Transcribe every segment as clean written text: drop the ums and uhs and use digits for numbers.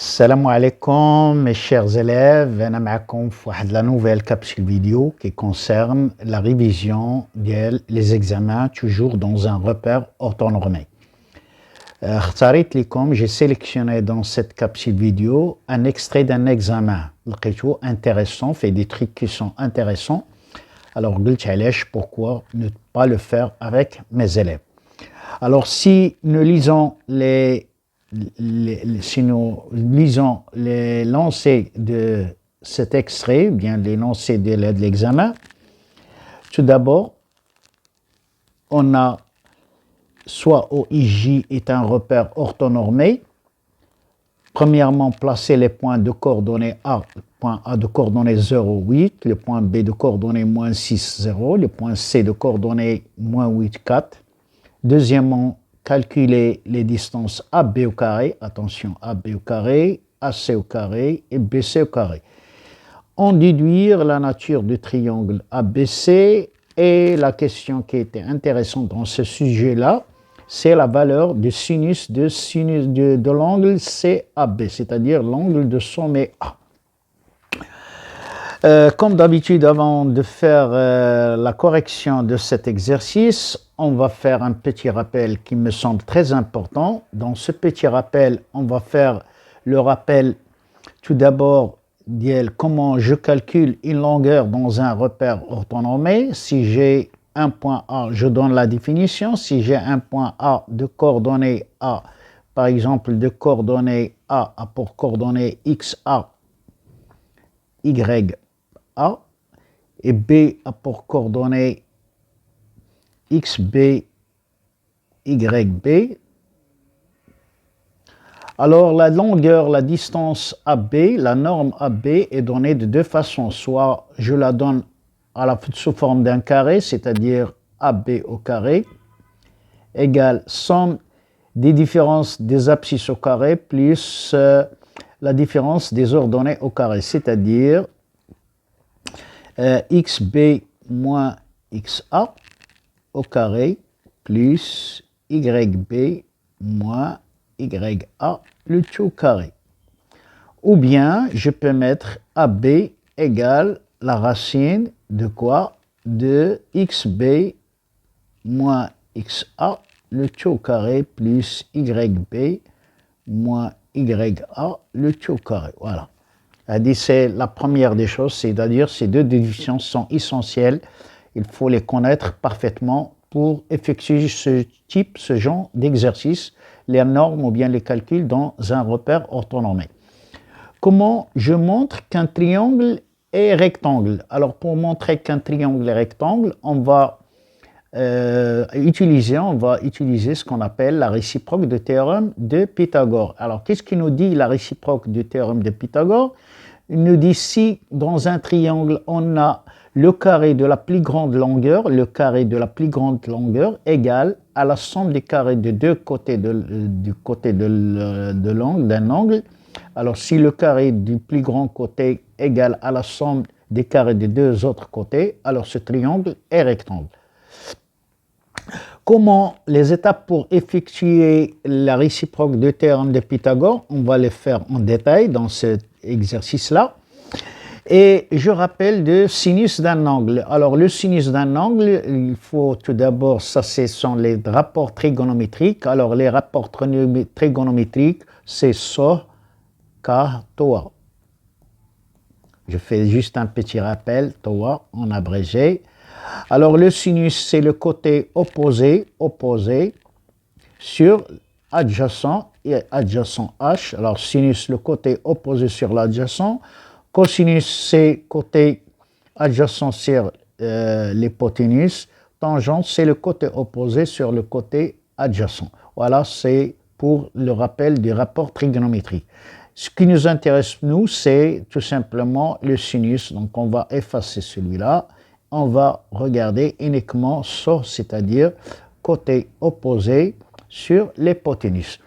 Salam alaikum mes chers élèves, أنا معكم في واحد la nouvelle capsule vidéo qui concerne la révision des examens toujours dans un repère orthonormé. اختاريت لكم, j'ai sélectionné dans cette capsule vidéo un extrait d'un examen لقيته intéressant, fait des trucs qui sont intéressants. Alors قلت علاش, pourquoi ne pas le faire avec mes élèves. Alors si nous lisons si nous lisons les lancers de cet extrait, bien les lancers de l'examen, tout d'abord, on a soit OIJ est un repère orthonormé. Premièrement, placer les points de coordonnées A, le point A de coordonnées 0, 8, le point B de coordonnées moins 6, 0, le point C de coordonnées moins 8, 4. Deuxièmement, calculer les distances AB au carré, attention, AB au carré, AC au carré et BC au carré. En déduire la nature du triangle ABC, et la question qui était intéressante dans ce sujet-là, c'est la valeur du sinus de l'angle CAB, c'est-à-dire l'angle de sommet A. Comme d'habitude, avant de faire la correction de cet exercice, on va faire un petit rappel qui me semble très important. Dans ce petit rappel, on va faire le rappel tout d'abord de comment je calcule une longueur dans un repère orthonormé. Si j'ai un point A, je donne la définition. Si j'ai un point A de coordonnées A, par exemple de coordonnées A pour coordonnées XA, YA, et B a pour coordonnées XB, YB. Alors la longueur, la distance AB, la norme AB est donnée de deux façons. Soit je la donne sous forme d'un carré, c'est-à-dire AB au carré, égale somme des différences des abscisses au carré plus la différence des ordonnées au carré, c'est-à-dire XB moins XA au carré plus YB moins YA le tout au carré. Ou bien je peux mettre AB égale la racine de quoi? De XB moins XA le tout au carré plus YB moins YA le tout au carré. Voilà. C'est la première des choses, c'est-à-dire ces deux divisions sont essentielles. Il faut les connaître parfaitement pour effectuer ce genre d'exercice, les normes ou bien les calculs dans un repère orthonormé. Comment je montre qu'un triangle est rectangle? Alors pour montrer qu'un triangle est rectangle, on va utiliser ce qu'on appelle la réciproque du théorème de Pythagore. Alors qu'est-ce qui nous dit la réciproque du théorème de Pythagore? Il nous dit si dans un triangle on a le carré de la plus grande longueur, égale à la somme des carrés de deux côtés de l'angle, d'un angle. Alors si le carré du plus grand côté égale à la somme des carrés des deux autres côtés, alors ce triangle est rectangle. Comment les étapes pour effectuer la réciproque du théorème de Pythagore? On va les faire en détail dans cet exercice-là. Et je rappelle le sinus d'un angle. Alors le sinus d'un angle, il faut tout d'abord, ça ce sont les rapports trigonométriques. Alors les rapports trigonométriques, c'est SO, K, TOA. Je fais juste un petit rappel, TOA en abrégé. Alors le sinus, c'est le côté opposé sur adjacent et adjacent H. Alors sinus, le côté opposé sur l'adjacent. Cosinus, c'est côté adjacent sur l'hypoténuse. Tangente, c'est le côté opposé sur le côté adjacent. Voilà, c'est pour le rappel du rapport trigonométrique. Ce qui nous intéresse, nous, c'est tout simplement le sinus. Donc, on va effacer celui-là. On va regarder uniquement ça, c'est-à-dire côté opposé sur l'hypoténuse.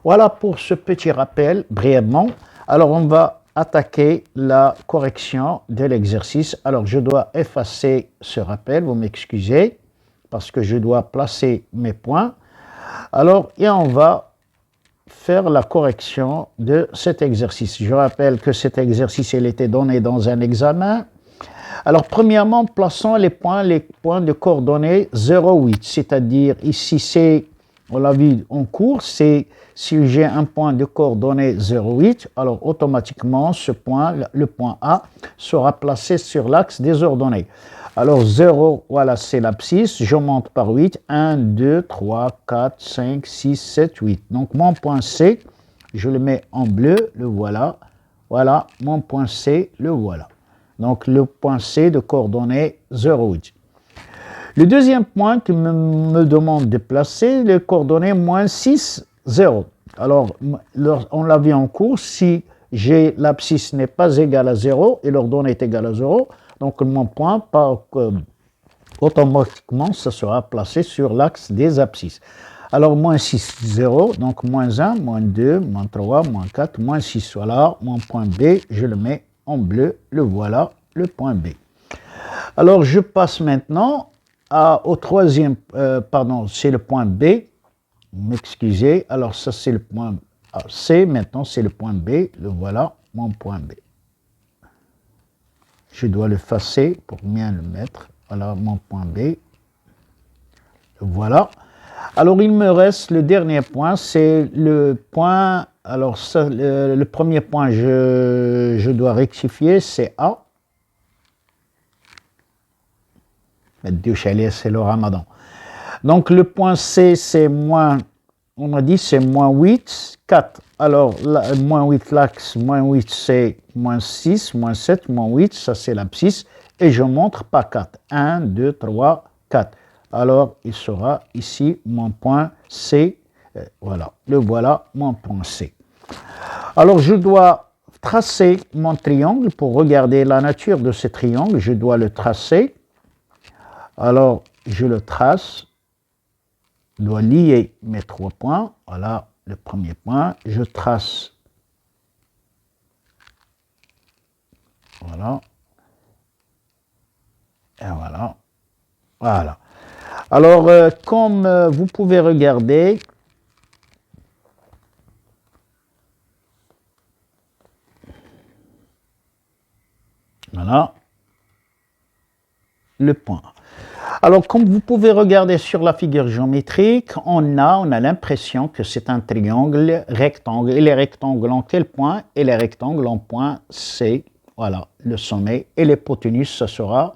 Voilà pour ce petit rappel, brièvement. Alors, on va attaquer la correction de l'exercice. Alors, je dois effacer ce rappel, vous m'excusez, parce que je dois placer mes points. Alors, et on va faire la correction de cet exercice. Je rappelle que cet exercice, il était donné dans un examen. Alors, premièrement, plaçons les points de coordonnées 0,8, c'est-à-dire ici, c'est, on l'a vu en cours, c'est si j'ai un point de coordonnées 0,8, alors automatiquement, ce point, le point A, sera placé sur l'axe des ordonnées. Alors, 0, voilà, c'est l'abscisse, je monte par 8, 1, 2, 3, 4, 5, 6, 7, 8. Donc, mon point C, je le mets en bleu, le voilà. Voilà, mon point C, le voilà. Donc, le point C de coordonnées 0,8. Le deuxième point qui me demande de placer, les coordonnées moins 6, 0. Alors, on l'a vu en cours, si l'abscisse n'est pas égale à 0 et l'ordonnée est égale à 0, donc mon point, automatiquement, ça sera placé sur l'axe des abscisses. Alors, moins 6, 0, donc moins 1, moins 2, moins 3, moins 4, moins 6. Voilà, mon point B, je le mets en bleu, le voilà, le point B. Alors, je passe maintenant au troisième, pardon, c'est le point B, m'excusez, alors ça c'est le point C, maintenant c'est le point B, le voilà, mon point B. Je dois l'effacer pour bien le mettre, voilà mon point B, le voilà. Alors, il me reste le dernier point, c'est le point, alors ça, le premier point, je dois rectifier, c'est A. C'est le ramadan. Donc, le point C, c'est moins, on a dit, c'est moins 8, 4. Alors, moins 8, l'axe, moins 8, c'est moins 6, moins 7, moins 8, ça c'est l'abscisse. Et je montre pas 4. 1, 2, 3, 4. Alors, il sera ici mon point C. Voilà, le voilà, mon point C. Alors, je dois tracer mon triangle pour regarder la nature de ce triangle. Je dois le tracer. Alors, je le trace. Je dois lier mes 3 points. Voilà, le premier point. Je trace. Voilà. Et voilà. Voilà. Alors, comme vous pouvez regarder, voilà, le point. Alors, comme vous pouvez regarder sur la figure géométrique, on a l'impression que c'est un triangle rectangle. Et les rectangles en quel point? Et les rectangles en point C. Voilà, le sommet. Et l'hypoténuse, ce sera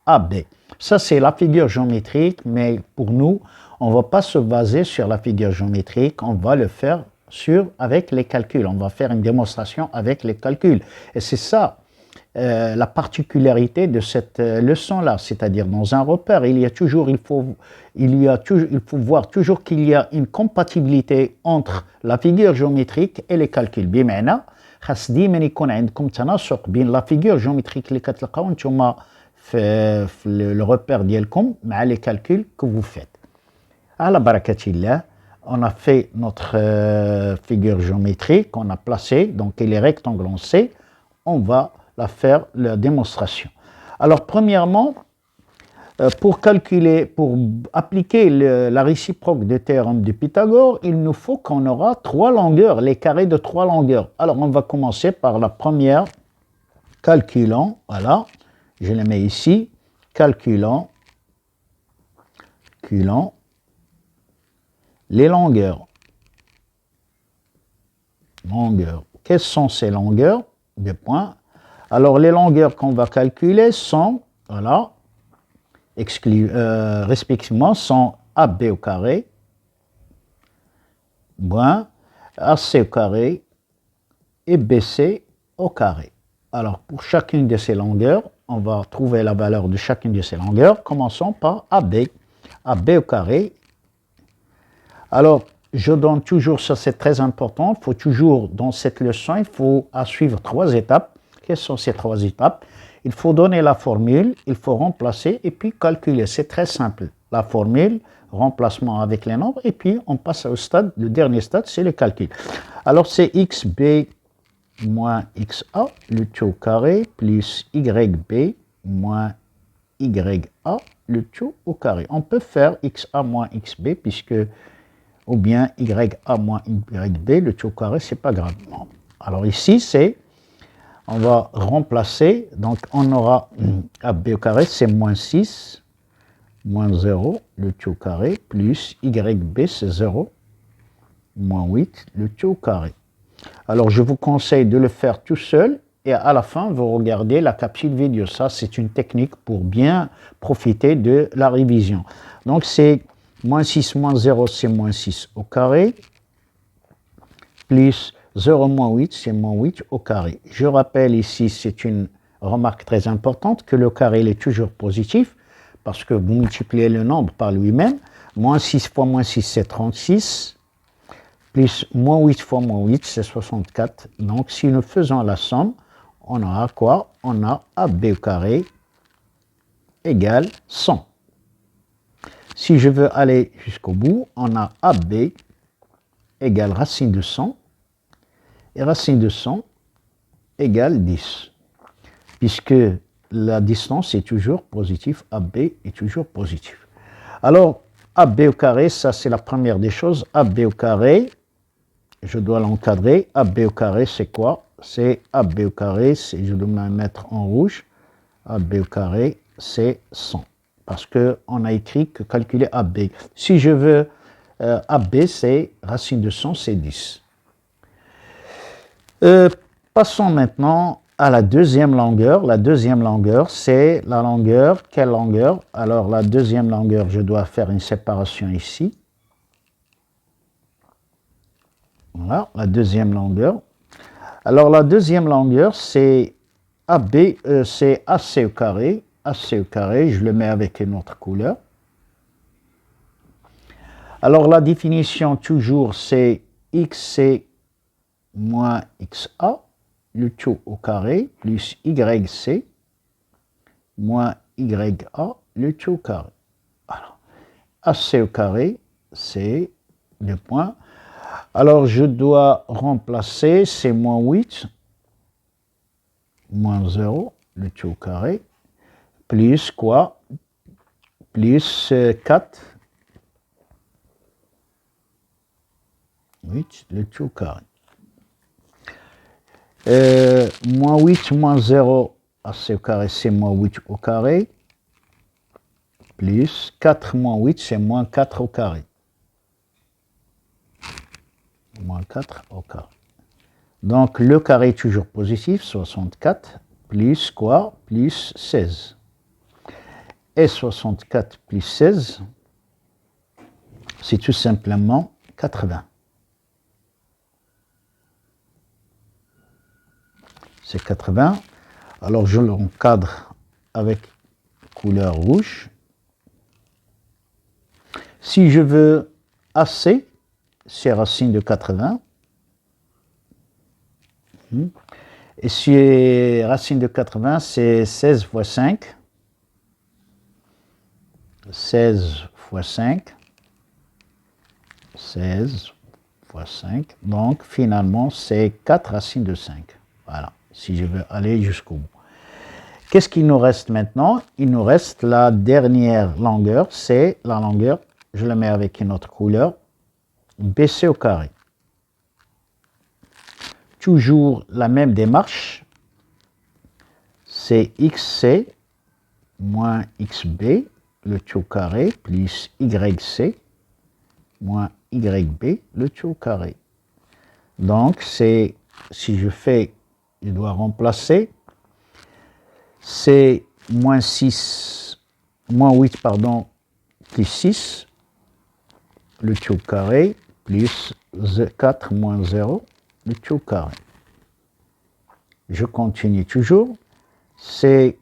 AB. Ça, c'est la figure géométrique, mais pour nous, on ne va pas se baser sur la figure géométrique, on va le faire avec les calculs. On va faire une démonstration avec les calculs. Et c'est ça, la particularité de cette leçon-là, c'est-à-dire dans un repère, il faut voir toujours qu'il y a une compatibilité entre la figure géométrique et les calculs. بمعنى خاص ديما يكون عندكم تناسق بين la figure géométrique اللي كتلقاو نتوما في le repère ديالكم مع les calculs que vous faites. على بركة الله, on a fait notre figure géométrique, on a placé, donc les rectangles en C, on va faire la démonstration. Alors, premièrement, pour appliquer la réciproque du théorème de Pythagore, il nous faut qu'on aura 3 longueurs, les carrés de 3 longueurs. Alors, on va commencer par la première, calculant, voilà, je le mets ici, calculant les longueurs. Quelles sont ces longueurs? Deux points. Alors, les longueurs qu'on va calculer sont, voilà, respectivement, sont AB au carré, moins AC au carré et BC au carré. Alors, pour chacune de ces longueurs, on va trouver la valeur de chacune de ces longueurs. Commençons par AB. AB au carré. Alors, je donne toujours, ça c'est très important, il faut toujours, dans cette leçon, il faut suivre 3 étapes. Quelles sont ces 3 étapes? Il faut donner la formule, il faut remplacer et puis calculer. C'est très simple. La formule, remplacement avec les nombres et puis on passe au stade, le dernier stade, c'est le calcul. Alors c'est xb moins xa, le tout au carré, plus yb moins ya, le tout au carré. On peut faire xa moins xb puisque ou bien YA moins YB, le tout au carré, c'est pas grave. Non. Alors ici, on va remplacer, donc on aura AB au carré, c'est moins 6, moins 0, le tout au carré, plus YB, c'est 0, moins 8, le tout au carré. Alors je vous conseille de le faire tout seul, et à la fin, vous regardez la capsule vidéo. Ça, c'est une technique pour bien profiter de la révision. Donc c'est moins 6 moins 0, c'est moins 6 au carré, plus 0 moins 8, c'est moins 8 au carré. Je rappelle ici, c'est une remarque très importante, que le carré il est toujours positif, parce que vous multipliez le nombre par lui-même. Moins 6 fois moins 6, c'est 36, plus moins 8 fois moins 8, c'est 64. Donc, si nous faisons la somme, on aura quoi? On a AB au carré égale 100. Si je veux aller jusqu'au bout, on a AB égale racine de 100, et racine de 100 égale 10, puisque la distance est toujours positive, AB est toujours positif. Alors, AB au carré, ça c'est la première des choses. AB au carré, je dois l'encadrer. AB au carré, c'est quoi? C'est AB au carré, je dois me mettre en rouge. AB au carré, c'est 100. Parce qu'on a écrit que calculer AB. Si je veux AB, c'est racine de 100, c'est 10. Passons maintenant à la deuxième longueur. La deuxième longueur, c'est la longueur. Quelle longueur? Alors, la deuxième longueur, je dois faire une séparation ici. Voilà, la deuxième longueur. Alors, la deuxième longueur, c'est AB, c'est AC au carré. AC au carré, je le mets avec une autre couleur. Alors, la définition, toujours, c'est XC moins XA, le tout au carré, plus YC moins YA, le tout au carré. Alors, AC au carré, c'est le point. Alors, je dois remplacer, c'est moins 8, moins 0, le tout au carré, plus quoi? Plus 4, 8, le tout au carré. Moins 8, moins 0, AC au carré, c'est moins 8 au carré, plus 4 moins 8, c'est moins 4 au carré. Moins 4 au carré. Donc, le carré est toujours positif, 64, plus quoi? Plus 16. Et 64 plus 16, c'est tout simplement 80. C'est 80. Alors, je l'encadre avec couleur rouge. Si je veux AC, c'est racine de 80. Et si racine de 80, c'est 16 fois 5. 16 fois 5. 16 fois 5. Donc, finalement, c'est 4 racines de 5. Voilà, si je veux aller jusqu'au bout. Qu'est-ce qu'il nous reste maintenant? Il nous reste la dernière longueur, c'est la longueur, je la mets avec une autre couleur, BC au carré. Toujours la même démarche, c'est XC moins XB, le tout au carré, plus YC moins YB, le tout au carré. Donc, c'est, si je fais, je dois remplacer, c'est moins 8, pardon, plus 6, le tout au carré, plus 4 moins 0, le tout au carré. Je continue toujours. C'est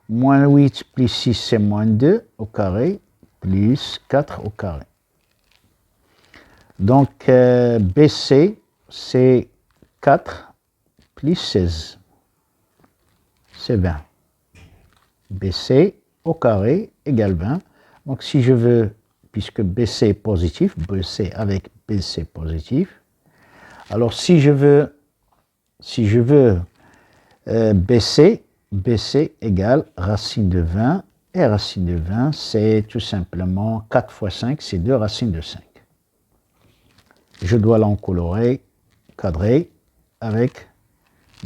moins 8 plus 6, c'est moins 2 au carré, plus 4 au carré. Donc, BC, c'est 4 plus 16. C'est 20. BC au carré égale 20. Donc, si je veux, puisque BC est positif, BC avec BC positif, alors si je veux BC, BC égale racine de 20, et racine de 20, c'est tout simplement 4 fois 5, c'est 2 racines de 5. je dois l'encolorer, cadrer avec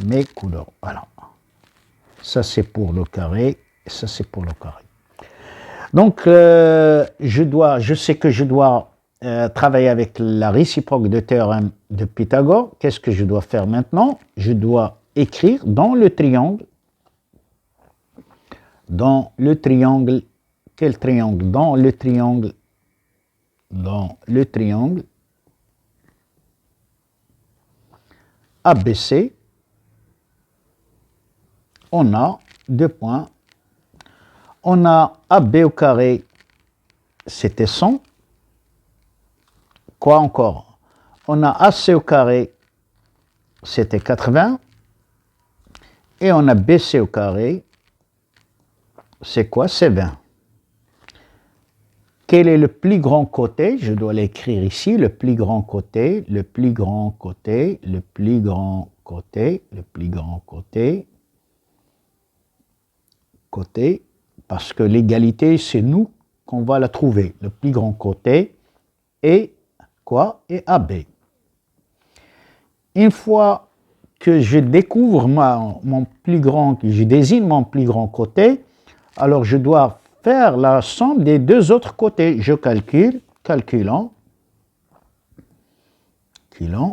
mes couleurs. Voilà. Ça, c'est pour le carré, et ça, c'est pour le carré. Donc, je sais que je dois travailler avec la réciproque du théorème de Pythagore. Qu'est-ce que je dois faire maintenant? Je dois écrire dans le triangle, quel triangle? Dans le triangle ABC, on a 2 points. On a AB au carré, c'était 100. Quoi encore? On a AC au carré, c'était 80. Et on a BC au carré, c'est quoi? C'est 20. Quel est le plus grand côté? Je dois l'écrire ici, le plus grand côté, le plus grand côté, le plus grand côté, le plus grand côté, parce que l'égalité, c'est nous qu'on va la trouver. Le plus grand côté est quoi? Et AB. Une fois que je découvre je désigne mon plus grand côté, alors je dois faire la somme des 2 autres côtés. Je calculant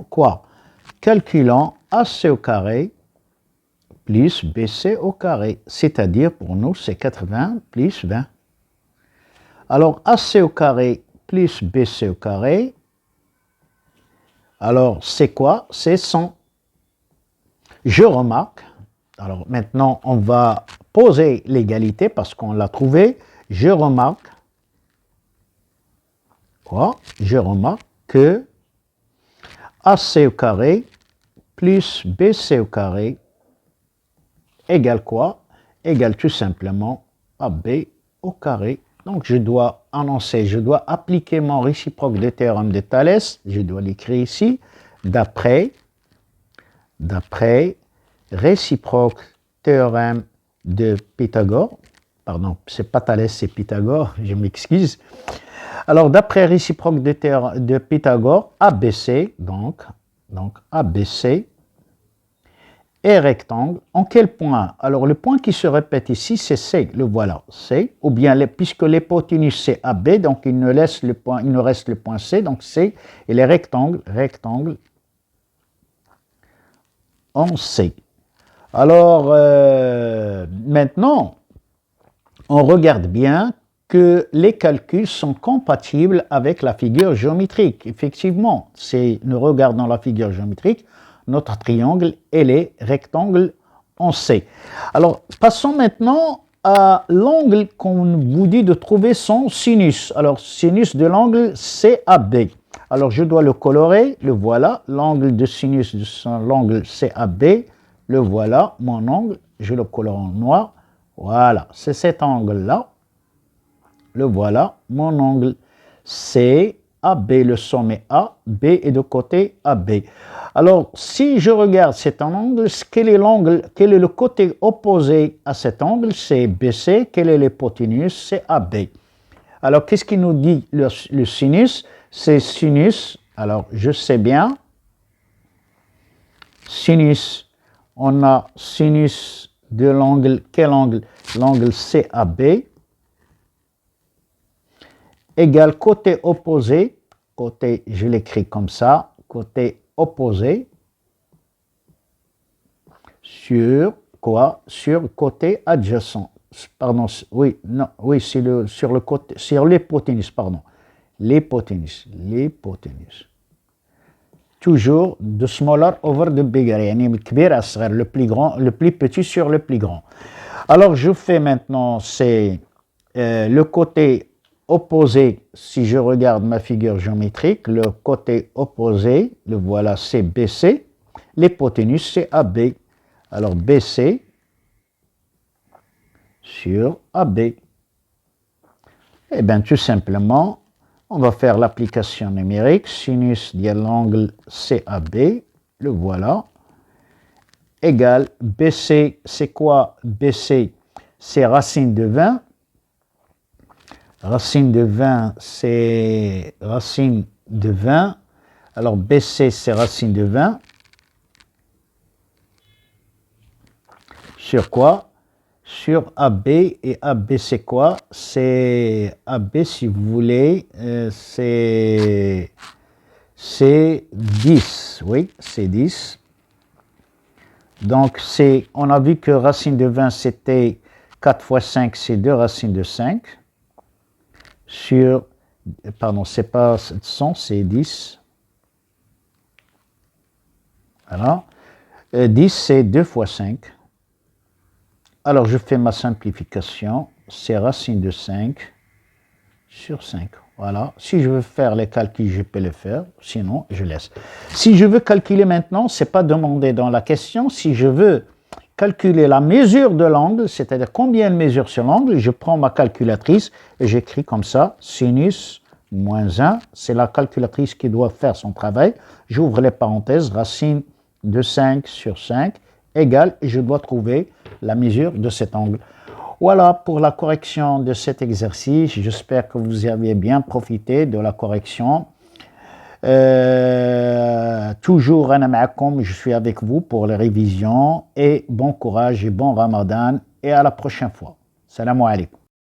quoi? Calculant AC au carré plus BC au carré, c'est-à-dire pour nous c'est 80 plus 20. Alors AC au carré plus BC au carré, alors c'est quoi? C'est 100. Je remarque, alors maintenant on va poser l'égalité parce qu'on l'a trouvé. Je remarque quoi? Je remarque que AC au carré plus BC au carré égale quoi? Égale tout simplement AB au carré. Donc je dois annoncer, je dois appliquer mon réciproque du théorème de Thalès. Je dois l'écrire ici. D'après réciproque théorème de Pythagore. Pardon, c'est pas Thalès, c'est Pythagore, je m'excuse. Alors, d'après réciproque de Pythagore, ABC, donc ABC est rectangle. En quel point? Alors, le point qui se répète ici, c'est C, le voilà, C, ou bien puisque l'hypoténuse c'est AB, donc il nous reste le point C, donc C, et les rectangles en C. Alors, maintenant, on regarde bien que les calculs sont compatibles avec la figure géométrique. Effectivement, nous regardons la figure géométrique, notre triangle et les rectangles en C. Alors, passons maintenant à l'angle qu'on vous dit de trouver son sinus. Alors, sinus de l'angle CAB. Alors, je dois le colorer, le voilà, l'angle de sinus de l'angle CAB, le voilà, mon angle, je le colore en noir. Voilà, c'est cet angle-là. Le voilà, mon angle C, AB, le sommet A, B est de côté AB. Alors, si je regarde cet angle, quel est le côté opposé à cet angle? C'est BC. Quel est l'hypoténuse? C'est AB. Alors, qu'est-ce qu'il nous dit le sinus? C'est sinus, alors je sais bien, sinus, on a sinus de l'angle, quel angle? L'angle CAB, égale côté opposé, côté, je l'écris comme ça, côté opposé, sur quoi? Sur côté adjacent. Pardon, oui, non, oui, c'est sur le côté, sur l'hypoténuse, pardon. L'hypoténuse. Toujours the smaller over the bigger, le plus grand, le plus petit sur le plus grand. Alors je fais maintenant, c'est le côté opposé, si je regarde ma figure géométrique, le côté opposé, le voilà, c'est BC, l'hypoténuse c'est AB. Alors BC sur AB. Eh bien tout simplement, on va faire l'application numérique, sinus de l'angle CAB, le voilà, égale BC, c'est quoi BC? C'est racine de 20. Racine de 20, c'est racine de 20. Alors, BC, c'est racine de 20. Sur quoi? Sur AB. Et AB, c'est quoi? C'est AB, si vous voulez, c'est 10. Oui, c'est 10. Donc, on a vu que racine de 20, c'était 4 fois 5, c'est 2 racines de 5. Pardon, c'est pas 100, c'est 10. Voilà. 10, c'est 2 fois 5. Alors, je fais ma simplification. C'est racine de 5 sur 5. Voilà. Si je veux faire les calculs, je peux les faire. Sinon, je laisse. Si je veux calculer maintenant, ce n'est pas demandé dans la question. Si je veux calculer la mesure de l'angle, c'est-à-dire combien elle mesure sur l'angle, je prends ma calculatrice et j'écris comme ça, sinus moins 1. C'est la calculatrice qui doit faire son travail. J'ouvre les parenthèses, racine de 5 sur 5 égale, et je dois trouver la mesure de cet angle. Voilà pour la correction de cet exercice. J'espère que vous avez bien profité de la correction. Toujours, je suis avec vous pour les révisions. Et bon courage et bon Ramadan. Et à la prochaine fois. Salam alaikum.